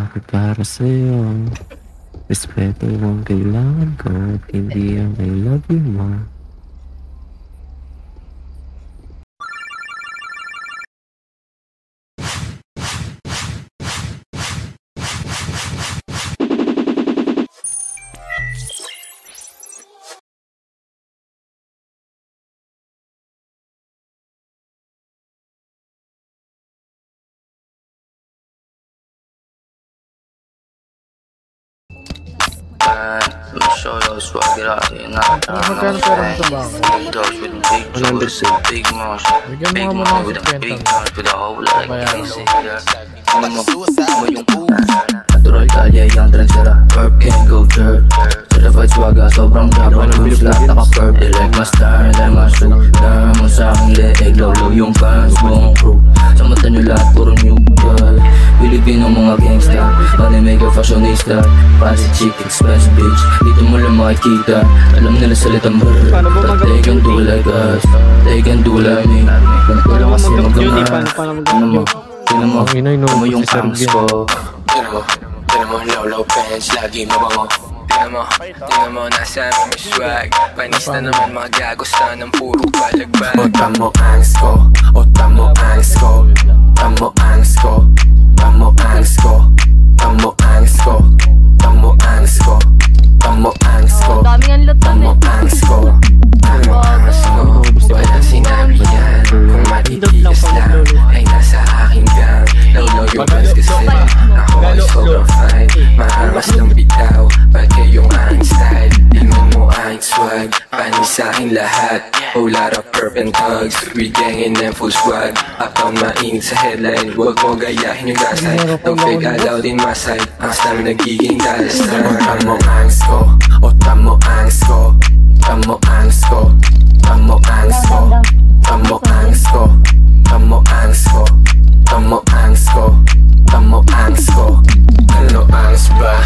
ako para sa'yo. Respeto ang kailangan ko at hindi ang I love you mo. Show you swag it out here now. Magkano pera mo sa bako? Big dogs with big jewels, big motion, big mom with a big guns with a whole lot of crazy. Ano mo yung natural kalye yung transera. Perp can't go dirt. Certified swagga, sobrang gabang moves lahat naka-perp. They like my style, like my shoe. Dahil mo sa aking leeg, lolo yung fans, buong crew. Sa mata nyo lahat, puro new girl. Pilipino mga gangsta, moneymaker, fashionista. Fancy chick, expensive bitch. Dito mo lang makikita, alam nila salitang brr. But they can do like us, they can do like me. Kung ko lang kasi magaman. Tinan mo yung pants ko. Tinan mo, low pants, lagi mabango. Tinan mo, nasa amin yung swag. Panis na naman mga gagusta ng puro balagbag. O tamo angst ko, o tamo angst ko. Tamo angst ko, tamo angst ko. Tamo angst ko, tamo angst ko. Tamo angst ko, tamo angst ko. Tamo angst ko, walang sinabi yan. Kung matitigas lang, ay nasa aking gang. Lolo yung bus kasi ako ay sobrang fine. Maangas ng bitaw, pag kayong aking style. Tingnan mo aking swag, panis sa aking lahat. Whole lot of perp and thugs, we gangin' and full swag. Uptown mainit sa headline, huwag mo gayahin yung gasay. Don't fake alaw din masay, ang slam nagiging dalastan. O tamo angst ko, o tamo angst ko. Tamo angst ko, tamo angst ko. Tamo angst ko, tamo angst ko. Tamo angst ko, tamo angst ko. Ano angst ba?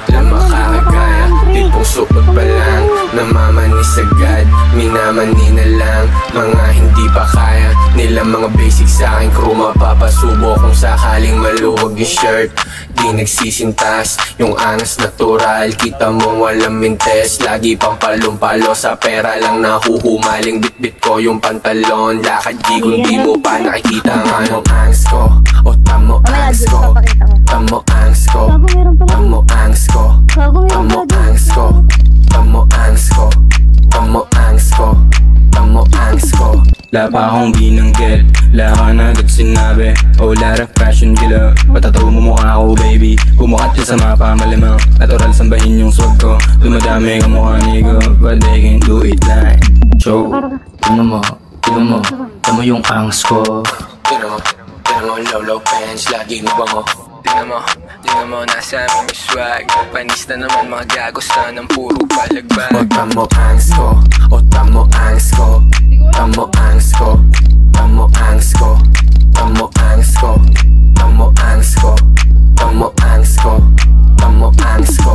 Na makakagaya, tipong supot pa lang. Namamanis agad, minamani na lang. Mga hindi pa kaya nila mga basic sa aking crew. Mapapasubo kung sakaling maluwag yung shirt. Di nagsisintas, yung angas natural. Kita mo walang mintes, lagi pang palumpalo. Sa pera lang nahuhumaling, bitbit ko yung pantalon. Lakad di kundi mo pa nakikita ang anong angst ko. O tamo angst ko, tamo angst ko. Tamo angst ko, tamo angst ko. Tamo angst ko, tamo angst ko. Tamo angst ko. Wala pa akong binanggit, wala ka na agad sinabi. Oh, lot of fashion killer, patataw mo mukha ko baby. Kumukat yun sa mapa malamang, natural sambahin yung swag ko. Dumadami ka mukha nigo, but they can do it like show. Tinan mo yung angst ko. Tinan mo, low pants, lagi mabango. Tingnan mo, nasa amin yung swag. Panis na naman mga gagusta ng puro balagbag. O tamo angst ko, o tamo angst ko. Tamo angst ko, tamo angst ko. Tamo angst ko, tamo angst ko. Tamo angst ko, tamo angst ko.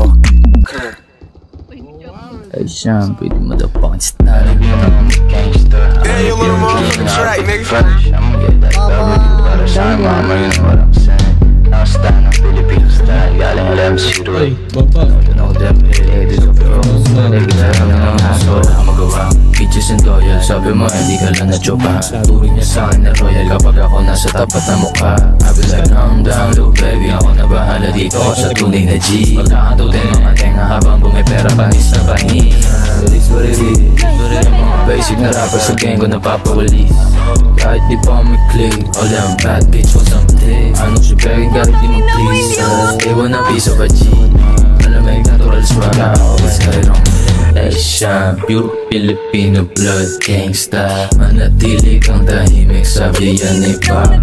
Ay siyam, pwede mo daw pang style. Yeah, you little motherfucking track, nigga. I'ma get that better shine, mama, you know what I'm saying. Now stand up, Filipino style, galing alam si Roy. You know them, ladies of yours. Nagkita lang ng hassle, wala magawa. Peaches and loyal, sabi mo hindi ka lang na-chopa. Tuwing niya sa'kin na royal kapag ako nasa tapat na mukha. I be like, calm down, little baby, ako na bahala dito sa tunay na G. Magkakatutin mga tenga habang bumipera panis na pahin. It is what it is. Mga basic na rapper sa gang ko napapawalis. Kahit di pa may click, all them bad bitch for something. Ano siya begging, kahit di mag-please. They want a piece of a G. Malamig natural swag, always kairong Asian, pure Filipino blood gangsta. Manatili kang tahimik, sabi yan ay baka.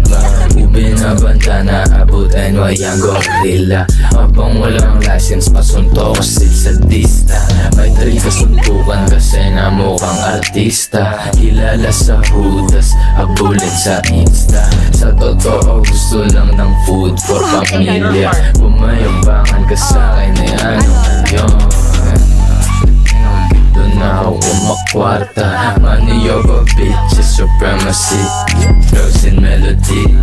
Ubinabanta na abot NY ang gorilla. Habang walang license, pasunto ko sa dista. May tali ka suntukan kasi na mukhang artista. Kilala sa hudas, abulit sa Insta. Sa totoo gusto lang ng food for pamilya. Pumayabangan ka sa'kin ay anong yun. Doon na ako makwarta. Money over bitches, supremacy. Drugs and melody,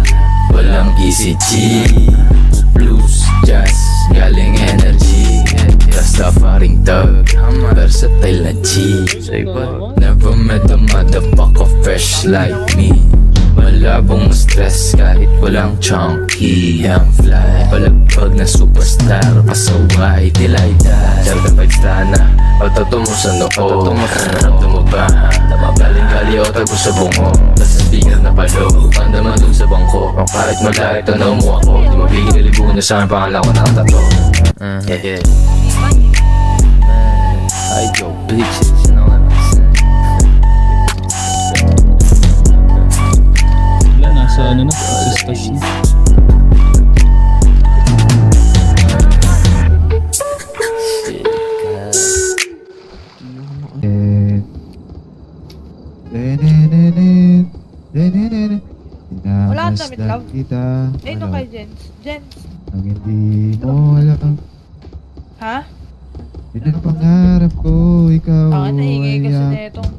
walang easy G. Blues, jazz, kila G. Never met a motherfucker fresh like me. Malabong stress kahit walang chunky. Young fly, palagpag na superstar. Pasaway, tilay dahil certified sana. Patato mo sa noo, ramdam mo ba? Galing-gali o tago sa bungo. Nasa speaker na palo, pandaman dun sa bangko. Kahit malahit, tanaw mo ako. Di mabigil, libuhan na sa akin, pangalan ko nakatato. Yeah. I go bitches, you know what I'm saying? Wala, nasa ano na, sa station. Wala kang damit, love. Eh, no kay Jens. Jens. Ang hindi mo alam. Ha? Yun ang pangarap ko, ikaw Ang naingay kasi ay na itong